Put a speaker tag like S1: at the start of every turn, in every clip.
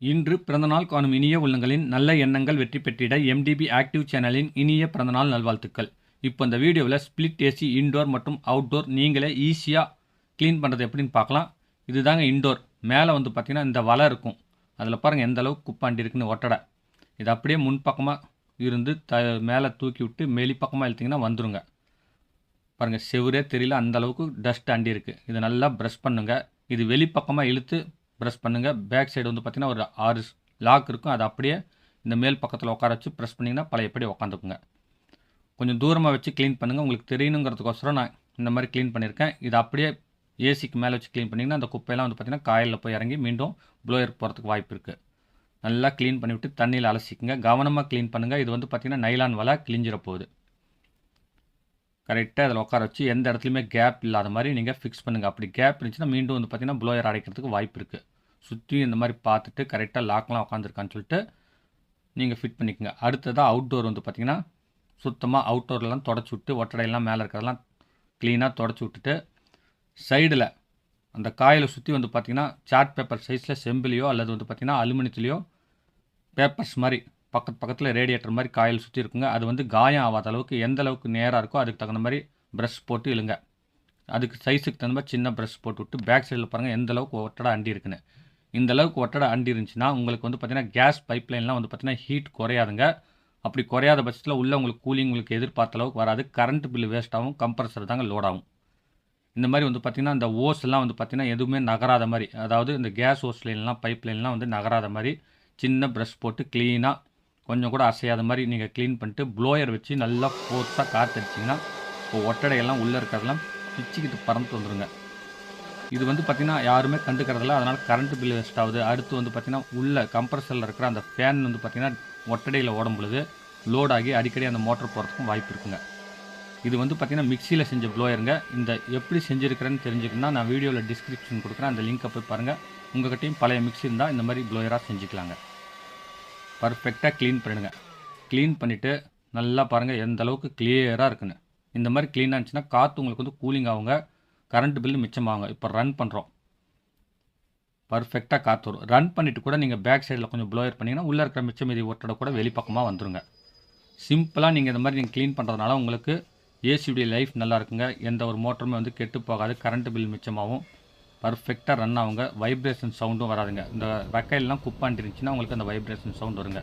S1: இன்று பிறந்தநாள் காணும் இனிய உள்ளங்களின் நல்ல எண்ணங்கள் வெற்றி பெற்றிட எம்டிபி ஆக்டிவ் சேனலின் இனிய பிறந்தநாள் நல்வாழ்த்துக்கள். இப்போ இந்த வீடியோவில் ஸ்பிளிட் ஏசி இன்டோர் மற்றும் அவுட்டோர் நீங்களே ஈஸியாக க்ளீன் பண்ணுறது எப்படின்னு பார்க்கலாம். இதுதாங்க இன்டோர். மேலே வந்து பார்த்திங்கன்னா இந்த வலை இருக்கும், அதில் பாருங்கள் எந்த அளவுக்கு குப்பாண்டி இருக்குன்னு ஒட்டடை. இது அப்படியே முன்பக்கமாக இருந்து மேலே தூக்கி விட்டு வெளிப்பக்கமாக இழுத்திங்கன்னா வந்துருங்க. பாருங்கள் செவரே தெரியல, அந்த அளவுக்கு டஸ்ட் அண்டி இருக்குது. இதை நல்லா ப்ரஷ் பண்ணுங்கள். இது வெளிப்பக்கமாக இழுத்து ப்ரெஸ் பண்ணுங்கள். பேக் சைடு வந்து பார்த்திங்கன்னா ஒரு 6 லாக் இருக்கும், அதை அப்படியே இந்த மேல் பக்கத்தில் உட்கார வச்சு ப்ரெஸ் பண்ணிங்கன்னா பழையபடி உட்காந்துக்குங்க. கொஞ்சம் தூரமாக வச்சு க்ளீன் பண்ணுங்கள். உங்களுக்கு தெரியணுங்கிறதுக்கோசரம் நான் இந்த மாதிரி க்ளீன் பண்ணியிருக்கேன். இதை அப்படியே ஏசிக்கு மேலே வச்சு க்ளீன் பண்ணிங்கன்னா அந்த குப்பையெல்லாம் வந்து பார்த்திங்கன்னா காயில் போய் இறங்கி மீண்டும் ப்ளோயர் போகிறதுக்கு வாய்ப்பு இருக்குது. நல்லா க்ளீன் பண்ணிவிட்டு தண்ணியில் அலசிக்குங்க. கவனமாக க்ளீன் பண்ணுங்கள். இது வந்து பார்த்திங்கன்னா நைலான் வலை கிழிஞ்சிட போகுது. கரெக்டாக அதில் உட்கார வச்சு எந்த இடத்துலையுமே கேப் இல்லாத மாதிரி நீங்கள் ஃபிக்ஸ் பண்ணுங்கள். அப்படி கேப் இருந்துச்சுன்னா மீண்டும் வந்து பார்த்திங்கன்னா ப்ளோயர் அடைக்கிறதுக்கு வாய்ப்பு இருக்குது. சுற்றி இந்த மாதிரி பார்த்துட்டு கரெக்டாக லாக்லாம் உட்காந்துருக்கான்னு சொல்லிட்டு நீங்கள் ஃபிட் பண்ணிக்கோங்க. அடுத்ததாக அவுட்டோர் வந்து பார்த்திங்கன்னா சுத்தமாக அவுட்டோர்லாம் தொடச்சி விட்டு ஒட்டடையெல்லாம் மேலே இருக்கிறதெல்லாம் க்ளீனாக தொடச்சி விட்டுட்டு சைடில் அந்த காயில் சுற்றி வந்து பார்த்திங்கன்னா சார்ட் பேப்பர் சைஸில் செம்பிலையோ அல்லது வந்து பார்த்திங்கன்னா அலுமினியத்துலேயோ பேப்பர்ஸ் மாதிரி பக்கத்தில் ரேடியேட்டர் மாதிரி காயில் சுற்றி இருக்குங்க. அது வந்து காயம் ஆகாத அளவுக்கு எந்த அளவுக்கு நேராக இருக்கோ அதுக்கு தகுந்த மாதிரி ப்ரஷ் போட்டு இழுங்க. அதுக்கு சைஸுக்கு தகுந்த மாதிரி சின்ன ப்ரஷ் போட்டு விட்டு பேக் சைடில் பாருங்கள் எந்த அளவுக்கு ஒட்டடை அண்டி இருக்குன்னு. இந்த அளவுக்கு ஒட்டடை அண்டி இருந்துச்சுன்னா உங்களுக்கு வந்து பார்த்திங்கன்னா கேஸ் பைப்லைன்லாம் வந்து பார்த்திங்கன்னா ஹீட் குறையாதுங்க. அப்படி குறையாத பட்சத்தில் உள்ள உங்களுக்கு கூலிங் உங்களுக்கு எதிர்பார்த்த அளவுக்கு வராது. கரண்ட் பில் வேஸ்ட் ஆகும், கம்ப்ரஸர் தாங்க லோட் ஆகும். இந்த மாதிரி வந்து பார்த்திங்கன்னா இந்த ஓஸ் எல்லாம் வந்து பார்த்திங்கன்னா எதுவுமே நகராத மாதிரி, அதாவது இந்த கேஸ் ஓஸ் லைன்லாம் பைப் லைன்லாம் வந்து நகராத மாதிரி சின்ன ப்ரஷ் போட்டு க்ளீனாக கொஞ்சம் கூட அசையாத மாதிரி நீங்கள் க்ளீன் பண்ணிட்டு ப்ளோயர் வச்சு நல்லா ஃபோர்ஸாக காற்றடிச்சிங்கன்னா இப்போ ஒட்டடையெல்லாம் உள்ளே இருக்கிறதெல்லாம் பிச்சுக்கிட்டு பறந்து வந்துடுங்க. இது வந்து பார்த்திங்கன்னா யாருமே கண்டுக்கிறதில்ல, அதனால் கரண்ட் பில் வேஸ்ட் ஆகுது. அடுத்து வந்து பார்த்திங்கன்னா உள்ள கம்ப்ரஸரில் இருக்கிற அந்த ஃபேன் வந்து பார்த்திங்கன்னா ஒட்டடையில் ஓடும் பொழுது லோட் ஆகி அடிக்கடி அந்த மோட்டர் போகிறதுக்கும் வாய்ப்பு இருக்குங்க. இது வந்து பார்த்திங்கன்னா மிக்சியில் செஞ்ச ப்ளோயருங்க. இந்த எப்படி செஞ்சுருக்கிறேன்னு தெரிஞ்சுக்கணுன்னா நான் வீடியோவில் டிஸ்கிரிப்ஷன் கொடுக்குறேன், அந்த லிங்க்கை போய் பாருங்கள். உங்கள்கிட்டையும் பழைய மிக்சி இருந்தால் இந்த மாதிரி ப்ளோயராக செஞ்சுக்கலாங்க. பர்ஃபெக்டாக க்ளீன் பண்ணிடுங்க. க்ளீன் பண்ணிவிட்டு நல்லா பாருங்கள் எந்த அளவுக்கு கிளியராக இருக்குன்னு. இந்த மாதிரி க்ளீனாக இருந்துச்சுன்னா காற்று உங்களுக்கு வந்து கூலிங் ஆகுங்க, கரண்ட் பில்லு மிச்சமாகுங்க. இப்போ ரன் பண்ணுறோம், பர்ஃபெக்டாக காற்று வரும். ரன் பண்ணிவிட்டு கூட நீங்கள் பேக் சைடில் கொஞ்சம் ப்ளோயர் பண்ணிங்கன்னா உள்ளே இருக்கிற மிச்சம் மீதி ஒட்டடை கூட வெளிப்பக்கமாக வந்துடுங்க. சிம்பிளாக நீங்கள் இந்த மாதிரி நீங்கள் க்ளீன் பண்ணுறதுனால உங்களுக்கு ஏசியுடைய லைஃப் நல்லா இருக்குங்க. எந்த ஒரு மோட்டருமே வந்து கெட்டு போகாது, கரண்ட் பில் மிச்சமாகவும் பர்ஃபெக்டாக ரன் ஆகுங்க. வைப்ரேஷன் சவுண்டும் வராதுங்க. இந்த வக்கையெல்லாம் குப்பாண்டி இருந்துச்சுன்னா உங்களுக்கு அந்த வைப்ரேஷன் சவுண்ட் வருங்க.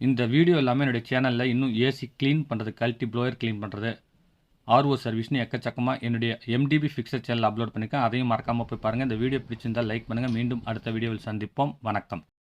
S1: இந்த வீடியோ எல்லாமே என்னுடைய சேனலில் இன்னும் ஏசி க்ளீன் பண்ணுறது, கழட்டி ப்ளோயர் க்ளீன் பண்ணுறது, ஆர்ஓ சர்வீஸ்னு எக்கச்சக்கமாக என்னுடைய எம்டிபி ஃபிக்ஸர் சேனல் அப்லோட் பண்ணியிருக்கேன். அதையும் மறக்காமல் போய் பாருங்கள். இந்த வீடியோ பிடிச்சிருந்தால் லைக் பண்ணுங்கள். மீண்டும் அடுத்த வீடியோவில் சந்திப்போம். வணக்கம்.